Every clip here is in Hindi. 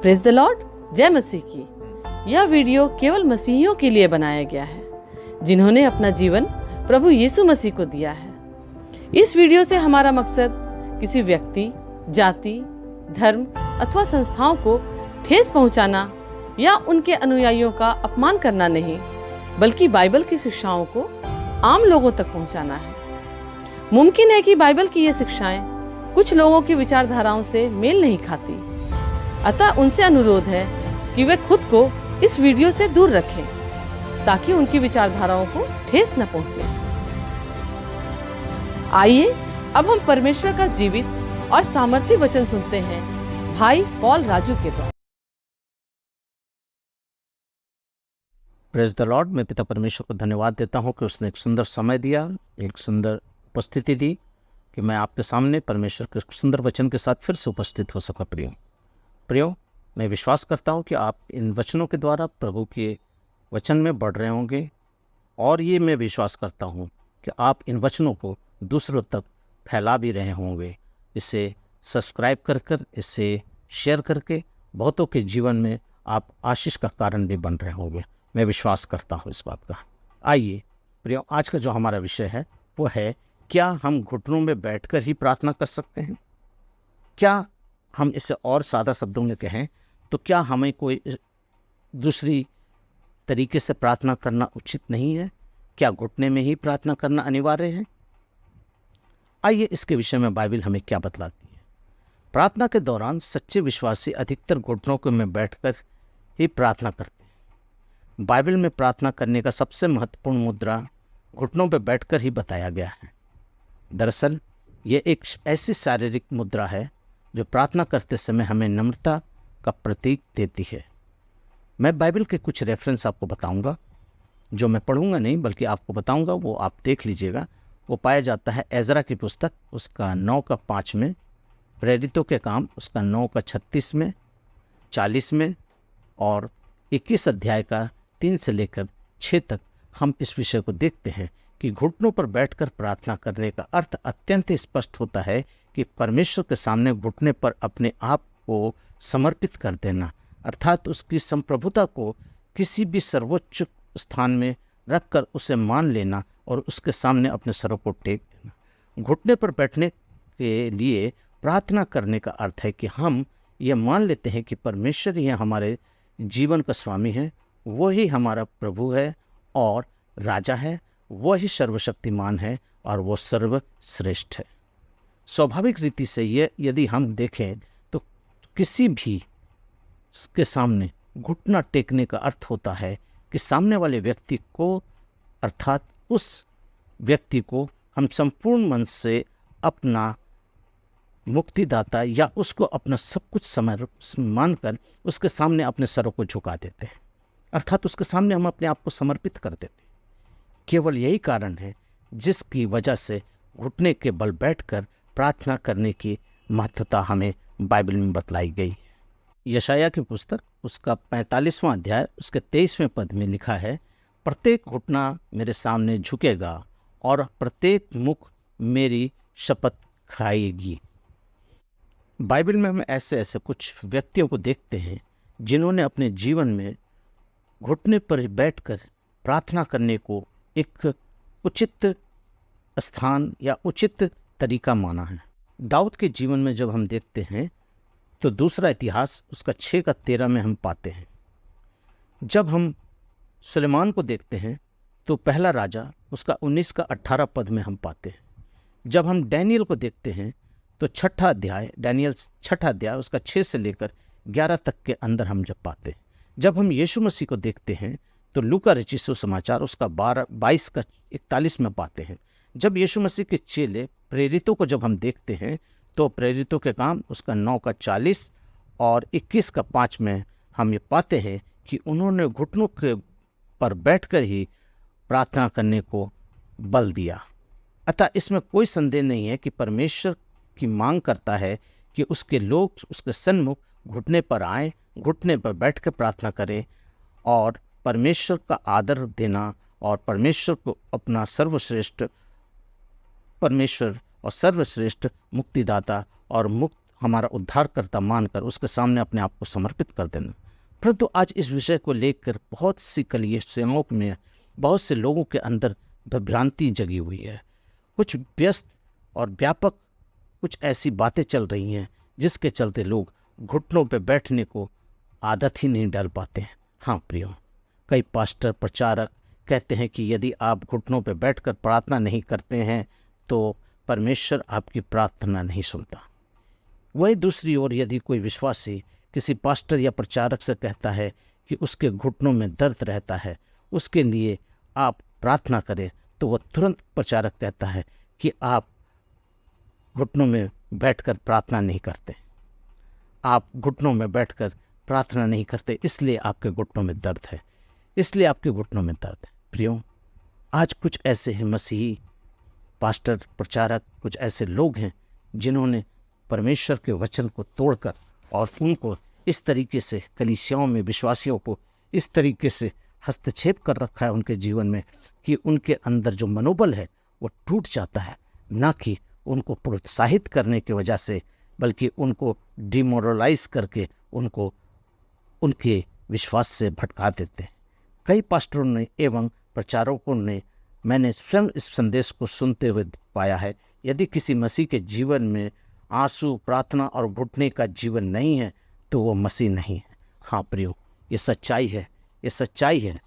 Praise the Lord. जय मसीह की। यह वीडियो केवल मसीहियों के लिए बनाया गया है जिन्होंने अपना जीवन प्रभु यीशु मसीह को दिया है। इस वीडियो से हमारा मकसद किसी व्यक्ति, जाति, धर्म अथवा संस्थाओं को ठेस पहुंचाना या उनके अनुयायियों का अपमान करना नहीं, बल्कि बाइबल की शिक्षाओं को आम लोगों तक पहुंचाना है। मुमकिन है कि बाइबल की ये शिक्षाएं कुछ लोगों की विचारधाराओं से मेल नहीं खाती, अतः उनसे अनुरोध है कि वे खुद को इस वीडियो से दूर रखें ताकि उनकी विचारधाराओं को ठेस न पहुंचे। आइए अब हम परमेश्वर का जीवित और सामर्थी वचन सुनते हैं भाई पॉल राजू के द्वारा। Praise the Lord. मैं पिता परमेश्वर को धन्यवाद देता हूं कि उसने एक सुंदर समय दिया, एक सुंदर उपस्थिति दी कि मैं आपके सामने परमेश्वर के सुंदर वचन के साथ फिर से उपस्थित हो सका। प्रियो, मैं विश्वास करता हूं कि आप इन वचनों के द्वारा प्रभु के वचन में बढ़ रहे होंगे, और ये मैं विश्वास करता हूं कि आप इन वचनों को दूसरों तक फैला भी रहे होंगे। इसे सब्सक्राइब कर इसे शेयर करके बहुतों के जीवन में आप आशीष का कारण भी बन रहे होंगे। मैं विश्वास करता हूं इस बात का। आइए प्रियो, आज का जो हमारा विषय है वो है, क्या हम घुटनों में बैठकर ही प्रार्थना कर सकते हैं? क्या हम इसे और सादा शब्दों में कहें तो क्या हमें कोई दूसरी तरीके से प्रार्थना करना उचित नहीं है? क्या घुटने में ही प्रार्थना करना अनिवार्य है? आइए इसके विषय में बाइबल हमें क्या बतलाती है। प्रार्थना के दौरान सच्चे विश्वासी अधिकतर घुटनों में बैठकर ही प्रार्थना करते हैं। बाइबल में प्रार्थना करने का सबसे महत्वपूर्ण मुद्रा घुटनों पर बैठकर ही बताया गया है। दरअसल ये एक ऐसी शारीरिक मुद्रा है जो प्रार्थना करते समय हमें नम्रता का प्रतीक देती है। मैं बाइबल के कुछ रेफरेंस आपको बताऊंगा, जो मैं पढ़ूंगा नहीं बल्कि आपको बताऊंगा, वो आप देख लीजिएगा। वो पाया जाता है एजरा की पुस्तक उसका 9:5 में, प्रेरितों के काम उसका 9:36 में, 40 में और 21 अध्याय का 3 से लेकर 6 तक हम इस विषय को देखते हैं कि घुटनों पर बैठकर प्रार्थना करने का अर्थ अत्यंत स्पष्ट होता है कि परमेश्वर के सामने घुटने पर अपने आप को समर्पित कर देना, अर्थात उसकी संप्रभुता को किसी भी सर्वोच्च स्थान में रखकर उसे मान लेना और उसके सामने अपने सरों को टेक देना। घुटने पर बैठने के लिए प्रार्थना करने का अर्थ है कि हम ये मान लेते हैं कि परमेश्वर ही हमारे जीवन का स्वामी है, वो ही हमारा प्रभु है और राजा है, वो ही सर्वशक्तिमान है और वो सर्वश्रेष्ठ है। स्वाभाविक रीति से ये यदि हम देखें तो किसी भी के सामने घुटना टेकने का अर्थ होता है कि सामने वाले व्यक्ति को, अर्थात उस व्यक्ति को हम संपूर्ण मन से अपना मुक्तिदाता या उसको अपना सब कुछ मानकर उसके सामने अपने सरों को झुका देते हैं, अर्थात उसके सामने हम अपने आप को समर्पित कर देते हैं। केवल यही कारण है जिसकी वजह से घुटने के बल बैठकर प्रार्थना करने की महत्वता हमें बाइबल में बतलाई गई है। यशाया की पुस्तक उसका 45वां अध्याय उसके 23वें पद में लिखा है, प्रत्येक घुटना मेरे सामने झुकेगा और प्रत्येक मुख मेरी शपथ खाएगी। बाइबल में हम ऐसे कुछ व्यक्तियों को देखते हैं जिन्होंने अपने जीवन में घुटने पर बैठकर प्रार्थना करने को एक उचित स्थान या उचित तरीका माना है। दाऊद के जीवन में जब हम देखते हैं तो दूसरा इतिहास उसका 6:13 में हम पाते हैं। जब हम सुलेमान को देखते हैं तो पहला राजा उसका 19:18 पद में हम पाते हैं। जब हम डैनियल को देखते हैं तो डैनियल 6 अध्याय उसका 6 से लेकर 11 तक के अंदर हम जब पाते हैं। जब हम यीशु मसीह को देखते हैं तो लूका रचित सुसमाचार उसका 22:41 में पाते हैं। जब यीशु मसीह के चेले प्रेरितों को जब हम देखते हैं तो प्रेरितों के काम उसका 9:40 और 21:5 में हम ये पाते हैं कि उन्होंने घुटनों के पर बैठकर ही प्रार्थना करने को बल दिया। अतः इसमें कोई संदेह नहीं है कि परमेश्वर की मांग करता है कि उसके लोग उसके सन्मुख घुटने पर आएँ, घुटने पर बैठकर प्रार्थना करें और परमेश्वर का आदर देना और परमेश्वर को अपना सर्वश्रेष्ठ परमेश्वर और सर्वश्रेष्ठ मुक्तिदाता और हमारा उद्धारकर्ता मानकर उसके सामने अपने आप को समर्पित कर देना। परंतु आज इस विषय को लेकर बहुत सी कलीसियाओं में बहुत से लोगों के अंदर भ्रांति जगी हुई है। कुछ व्यस्त और व्यापक कुछ ऐसी बातें चल रही हैं जिसके चलते लोग घुटनों पर बैठने को आदत ही नहीं डाल पाते हैं। हाँ प्रियो, कई पास्टर प्रचारक कहते हैं कि यदि आप घुटनों पर बैठकर प्रार्थना नहीं करते हैं तो परमेश्वर आपकी प्रार्थना नहीं सुनता। वही दूसरी ओर यदि कोई विश्वासी किसी पास्टर या प्रचारक से कहता है कि उसके घुटनों में दर्द रहता है, उसके लिए आप प्रार्थना करें, तो वह तुरंत प्रचारक कहता है कि आप घुटनों में बैठकर प्रार्थना नहीं करते, आप घुटनों में बैठकर प्रार्थना नहीं करते, इसलिए आपके घुटनों में दर्द है, इसलिए आपके घुटनों में दर्द है। प्रियो, आज कुछ ऐसे हैं मसीही पास्टर प्रचारक, कुछ ऐसे लोग हैं जिन्होंने परमेश्वर के वचन को तोड़कर और उनको इस तरीके से कलीसियाओं में विश्वासियों को इस तरीके से हस्तक्षेप कर रखा है उनके जीवन में कि उनके अंदर जो मनोबल है वो टूट जाता है, ना कि उनको प्रोत्साहित करने की वजह से, बल्कि उनको डिमोरलाइज करके उनको उनके विश्वास से भटका देते हैं। कई पास्टरों ने एवं प्रचारकों ने, मैंने स्वयं इस संदेश को सुनते हुए पाया है, यदि किसी मसीह के जीवन में आंसू, प्रार्थना और घुटने का जीवन नहीं है तो वो मसीह नहीं है। हाँ प्रियो, ये सच्चाई है, ये सच्चाई है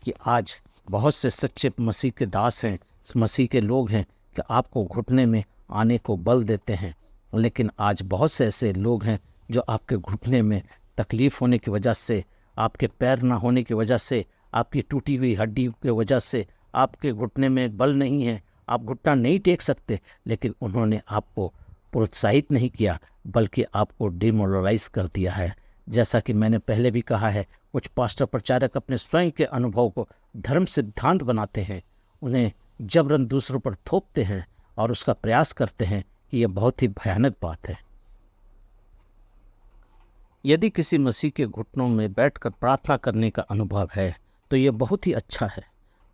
कि आज बहुत से सच्चे मसीह के दास हैं, मसीह के लोग हैं कि आपको घुटने में आने को बल देते हैं, लेकिन आज बहुत से ऐसे लोग हैं जो आपके घुटने में तकलीफ़ होने की वजह से, आपके पैर ना होने की वजह से, आपकी टूटी हुई हड्डी की वजह से आपके घुटने में बल नहीं है, आप घुटना नहीं टेक सकते, लेकिन उन्होंने आपको प्रोत्साहित नहीं किया बल्कि आपको डिमोरलाइज कर दिया है। जैसा कि मैंने पहले भी कहा है, कुछ पास्टर प्रचारक अपने स्वयं के अनुभव को धर्म सिद्धांत बनाते हैं, उन्हें जबरन दूसरों पर थोपते हैं और उसका प्रयास करते हैं कि यह बहुत ही भयानक बात है। यदि किसी मसीह के घुटनों में बैठकर प्रार्थना करने का अनुभव है तो यह बहुत ही अच्छा है।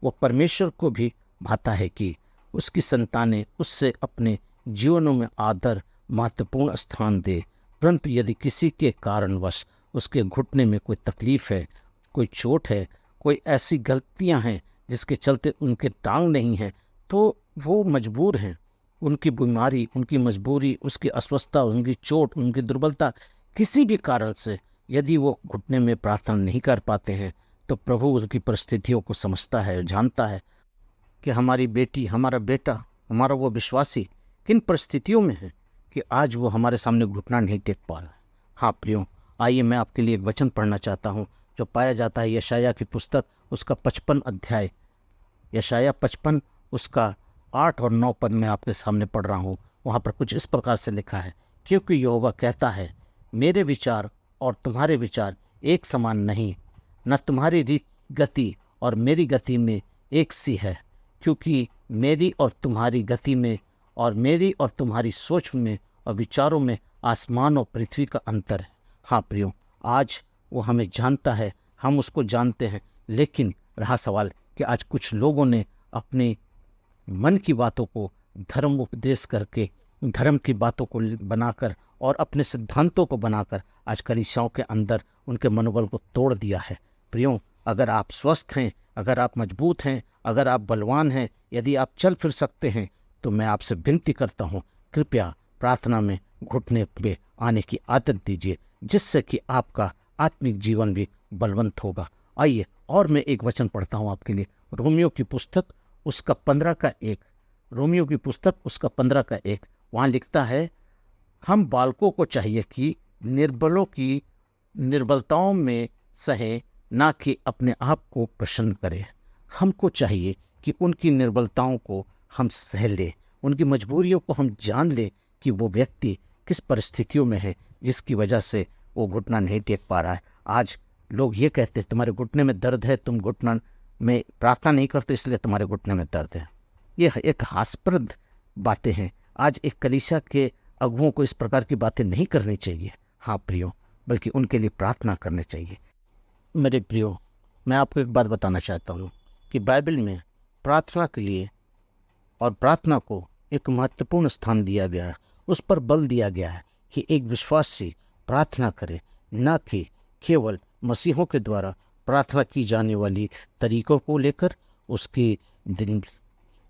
वो परमेश्वर को भी भाता है कि उसकी संतानें उससे अपने जीवनों में आदर, महत्वपूर्ण स्थान दे। परंतु यदि किसी के कारणवश उसके घुटने में कोई तकलीफ़ है, कोई चोट है, कोई ऐसी गलतियां हैं जिसके चलते उनके टांग नहीं है, तो वो मजबूर हैं। उनकी बीमारी, उनकी मजबूरी, उसकी अस्वस्थता, उनकी चोट, उनकी दुर्बलता, किसी भी कारण से यदि वो घुटने में प्रार्थना नहीं कर पाते हैं तो प्रभु उनकी परिस्थितियों को समझता है, जानता है कि हमारी बेटी, हमारा बेटा, हमारा वो विश्वासी किन परिस्थितियों में है कि आज वो हमारे सामने घुटना नहीं टेक पा रहा है। हाँ प्रियो, आइए मैं आपके लिए एक वचन पढ़ना चाहता हूँ जो पाया जाता है यशायाह की पुस्तक, उसका 55 अध्याय, यशायाह 55 उसका 8 और 9 पद में आपके सामने पढ़ रहा हूँ। वहाँ पर कुछ इस प्रकार से लिखा है, क्योंकि यहोवा कहता है, मेरे विचार और तुम्हारे विचार एक समान नहीं, न तुम्हारी गति और मेरी गति में एक सी है, क्योंकि मेरी और तुम्हारी गति में और मेरी और तुम्हारी सोच में और विचारों में आसमान और पृथ्वी का अंतर है। हाँ प्रियो, आज वो हमें जानता है, हम उसको जानते हैं, लेकिन रहा सवाल कि आज कुछ लोगों ने अपने मन की बातों को धर्म उपदेश करके, धर्म की बातों को बनाकर और अपने सिद्धांतों को बनाकर आज कलीसियाओं के अंदर उनके मनोबल को तोड़ दिया है। प्रियो, अगर आप स्वस्थ हैं, अगर आप मजबूत हैं, अगर आप बलवान हैं, यदि आप चल फिर सकते हैं, तो मैं आपसे विनती करता हूँ, कृपया प्रार्थना में घुटने पे आने की आदत दीजिए, जिससे कि आपका आत्मिक जीवन भी बलवंत होगा। आइए और मैं एक वचन पढ़ता हूँ आपके लिए, रोमियो की पुस्तक उसका 15 का 1, रोमियो की पुस्तक उसका 15 का 1। वहाँ लिखता है, हम बालकों को चाहिए कि निर्बलों की निर्बलताओं में सहे, ना कि अपने आप को प्रसन्न करें। हमको चाहिए कि उनकी निर्बलताओं को हम सह लें, उनकी मजबूरियों को हम जान लें कि वो व्यक्ति किस परिस्थितियों में है जिसकी वजह से वो घुटना नहीं टेक पा रहा है। आज लोग ये कहते हैं, तुम्हारे घुटने में दर्द है, तुम घुटना में प्रार्थना नहीं करते इसलिए तुम्हारे घुटने में दर्द है। ये एक हास्यप्रद बातें हैं। आज एक कलीसिया के अगुओं को इस प्रकार की बातें नहीं करनी चाहिए। हाँ प्रियो, बल्कि उनके लिए प्रार्थना करनी चाहिए। मेरे प्रियो, मैं आपको एक बात बताना चाहता हूँ कि बाइबल में प्रार्थना के लिए और प्रार्थना को एक महत्वपूर्ण स्थान दिया गया है, उस पर बल दिया गया है कि एक विश्वासी प्रार्थना करे, न कि केवल मसीहों के द्वारा प्रार्थना की जाने वाली तरीकों को लेकर, उसके दिन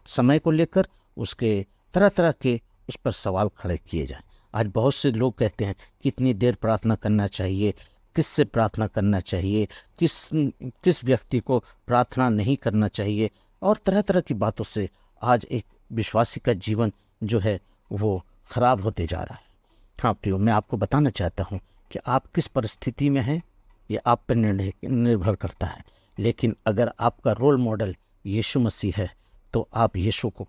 समय को लेकर, उसके तरह तरह के उस पर सवाल खड़े किए जाएं। आज बहुत से लोग कहते हैं कितनी देर प्रार्थना करना चाहिए, किससे प्रार्थना करना चाहिए, किस व्यक्ति को प्रार्थना नहीं करना चाहिए, और तरह तरह की बातों से आज एक विश्वासी का जीवन जो है वो खराब होते जा रहा है। हाँ प्रियो, मैं आपको बताना चाहता हूँ कि आप किस परिस्थिति में हैं ये आप पर निर्भर करता है। लेकिन अगर आपका रोल मॉडल यीशु मसीह है तो आप यीशु को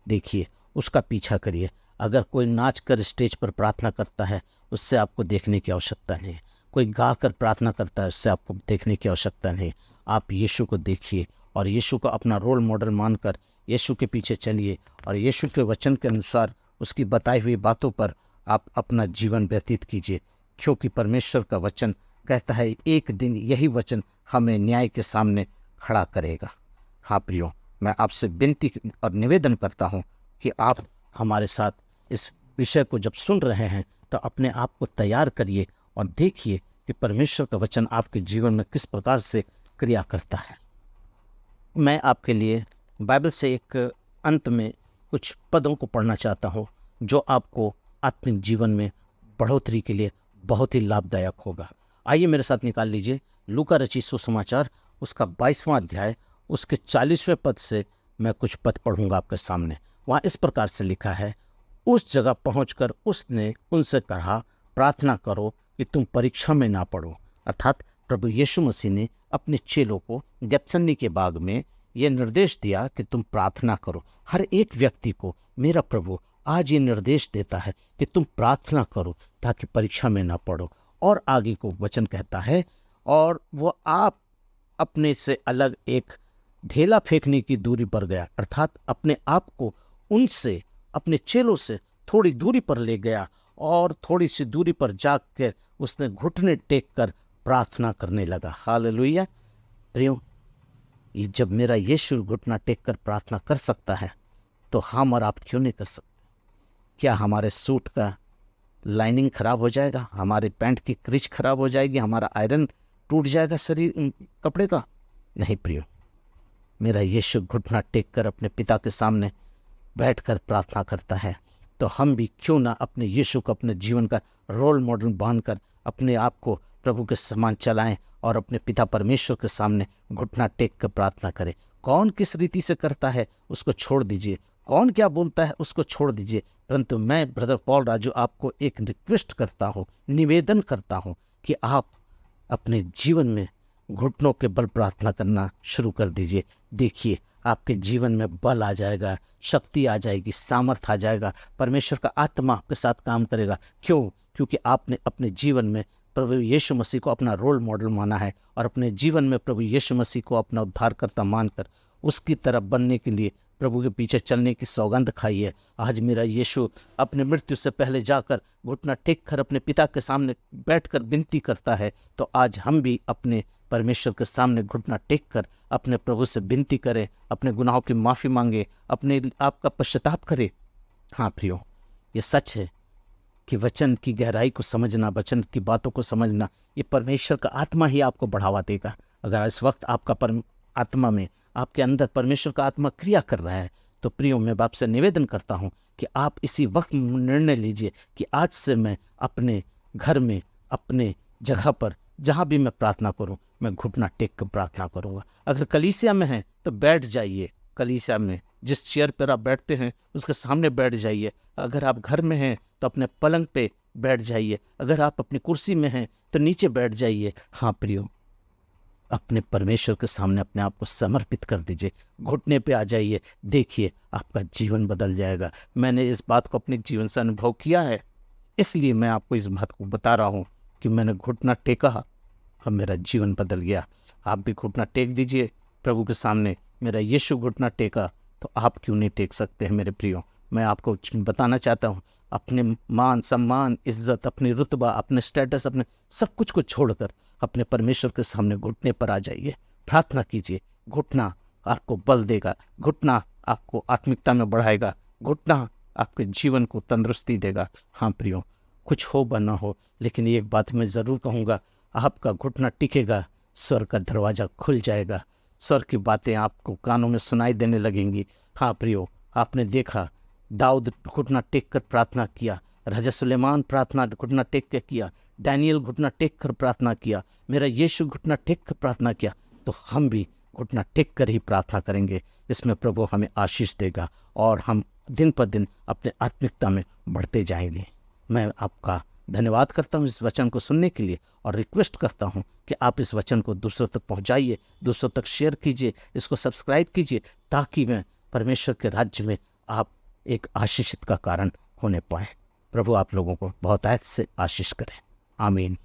देखिए, उसका पीछा करिए। अगर कोई नाच कर स्टेज पर प्रार्थना करता है, उससे आपको देखने की आवश्यकता नहीं है। कोई गा कर प्रार्थना करता है, उससे आपको देखने की आवश्यकता नहीं। आप यीशु को देखिए और यीशु को अपना रोल मॉडल मानकर यीशु के पीछे चलिए और यीशु के वचन के अनुसार उसकी बताई हुई बातों पर आप अपना जीवन व्यतीत कीजिए, क्योंकि परमेश्वर का वचन कहता है एक दिन यही वचन हमें न्याय के सामने खड़ा करेगा। हाँ प्रियो, मैं आपसे विनती और निवेदन करता हूँ कि आप हमारे साथ इस विषय को जब सुन रहे हैं तो अपने आप को तैयार करिए और देखिए कि परमेश्वर का वचन आपके जीवन में किस प्रकार से क्रिया करता है। मैं आपके लिए बाइबल से एक अंत में कुछ पदों को पढ़ना चाहता हूँ जो आपको आत्मिक जीवन में बढ़ोतरी के लिए बहुत ही लाभदायक होगा। आइए मेरे साथ निकाल लीजिए लूका रचित सुसमाचार उसका 22वां अध्याय, उसके 40वें पद से मैं कुछ पद पढ़ूंगा आपके सामने। वहाँ इस प्रकार से लिखा है, उस जगह पहुंचकर उसने उनसे कहा, प्रार्थना करो कि तुम परीक्षा में ना पड़ो। अर्थात प्रभु यीशु मसीह ने अपने चेलों को गेत्सेमनी के बाग में यह निर्देश दिया कि तुम प्रार्थना करो। हर एक व्यक्ति को मेरा प्रभु आज ये निर्देश देता है कि तुम प्रार्थना करो ताकि परीक्षा में ना पड़ो। और आगे को वचन कहता है, और वो आप अपने से अलग एक ढेला फेंकने की दूरी पर गया। अर्थात अपने आप को उनसे, अपने चेलों से थोड़ी दूरी पर ले गया और थोड़ी सी दूरी पर जाकर उसने घुटने टेक कर प्रार्थना करने लगा। हालेलुया। प्रियो, ये जब मेरा यीशु घुटना टेक कर प्रार्थना कर सकता है तो हम और आप क्यों नहीं कर सकते? क्या हमारे सूट का लाइनिंग खराब हो जाएगा? हमारे पैंट की क्रिच खराब हो जाएगी? हमारा आयरन टूट जाएगा शरीर कपड़े का? नहीं प्रियो, मेरा यीशु घुटना टेक कर अपने पिता के सामने बैठकर प्रार्थना करता है, तो हम भी क्यों ना अपने यीशु को अपने जीवन का रोल मॉडल बांधकर अपने आप को प्रभु के समान चलाएं और अपने पिता परमेश्वर के सामने घुटना टेक कर प्रार्थना करें। कौन किस रीति से करता है उसको छोड़ दीजिए, कौन क्या बोलता है उसको छोड़ दीजिए, परंतु मैं ब्रदर पॉल राजू आपको एक रिक्वेस्ट करता हूँ, निवेदन करता हूँ कि आप अपने जीवन में घुटनों के बल प्रार्थना करना शुरू कर दीजिए। देखिए आपके जीवन में बल आ जाएगा, शक्ति आ जाएगी, सामर्थ आ जाएगा, परमेश्वर का आत्मा आपके साथ काम करेगा। क्यों? क्योंकि आपने अपने जीवन में प्रभु यीशु मसीह को अपना रोल मॉडल माना है और अपने जीवन में प्रभु यीशु मसीह को अपना उद्धारकर्ता मानकर उसकी तरफ बनने के लिए प्रभु के पीछे चलने की सौगंध खाई है। आज मेरा यीशु अपने मृत्यु से पहले जाकर घुटना टेक कर अपने पिता के सामने बैठकर विनती करता है, तो आज हम भी अपने परमेश्वर के सामने घुटना टेक कर अपने प्रभु से विनती करें, अपने गुनाहों की माफ़ी मांगे, अपने आप का पश्चाताप करें। हाँ प्रियो, ये सच है कि वचन की गहराई को समझना, वचन की बातों को समझना, ये परमेश्वर का आत्मा ही आपको बढ़ावा देगा। अगर इस वक्त आपका आत्मा में, आपके अंदर परमेश्वर का आत्मा क्रिया कर रहा है, तो प्रियो मैं आपसे निवेदन करता हूँ कि आप इसी वक्त निर्णय लीजिए कि आज से मैं अपने घर में, अपने जगह पर, जहाँ भी मैं प्रार्थना करूँ, मैं घुटना टेक कर प्रार्थना करूँगा। अगर कलीसिया में हैं तो बैठ जाइए, कलीसिया में जिस चेयर पर आप बैठते हैं उसके सामने बैठ जाइए। अगर आप घर में हैं तो अपने पलंग पे बैठ जाइए। अगर आप अपनी कुर्सी में हैं तो नीचे बैठ जाइए। हाँ प्रियो, अपने परमेश्वर के सामने अपने आप को समर्पित कर दीजिए, घुटने पे आ जाइए। देखिए आपका जीवन बदल जाएगा। मैंने इस बात को अपने जीवन से अनुभव किया है, इसलिए मैं आपको इस बात को बता रहा हूँ कि मैंने घुटना टेका और मेरा जीवन बदल गया। आप भी घुटना टेक दीजिए प्रभु के सामने। मेरा यीशु घुटना टेका, तो आप क्यों नहीं टेक सकते हैं मेरे प्रियो? मैं आपको बताना चाहता हूँ, अपने मान सम्मान, इज्जत, अपनी रुतबा, अपने स्टेटस, अपने सब कुछ को छोड़कर अपने परमेश्वर के सामने घुटने पर आ जाइए, प्रार्थना कीजिए। घुटना आपको बल देगा, घुटना आपको आत्मिकता में बढ़ाएगा, घुटना आपके जीवन को तंदुरुस्ती देगा। हाँ प्रियो, कुछ हो ब ना हो, लेकिन एक बात मैं ज़रूर कहूँगा, आपका घुटना टिकेगा, स्वर का दरवाज़ा खुल जाएगा, स्वर की बातें आपको कानों में सुनाई देने लगेंगी। हाँ प्रियो, आपने देखा दाऊद घुटना टेक कर प्रार्थना किया, राजा सुलेमान प्रार्थना घुटना टेक कर किया, डैनियल घुटना टेक कर प्रार्थना किया, मेरा यीशु घुटना टेक कर प्रार्थना किया, तो हम भी घुटना टेक कर ही प्रार्थना करेंगे। इसमें प्रभु हमें आशीष देगा और हम दिन पर दिन अपने आत्मिकता में बढ़ते जाएंगे। मैं आपका धन्यवाद करता हूँ इस वचन को सुनने के लिए और रिक्वेस्ट करता हूँ कि आप इस वचन को दूसरों तक पहुँचाइए, दूसरों तक शेयर कीजिए, इसको सब्सक्राइब कीजिए, ताकि मैं परमेश्वर के राज्य में आप एक आशीषित का कारण होने पाएँ। प्रभु आप लोगों को बहुत ऐसे आशीष करें। आमीन।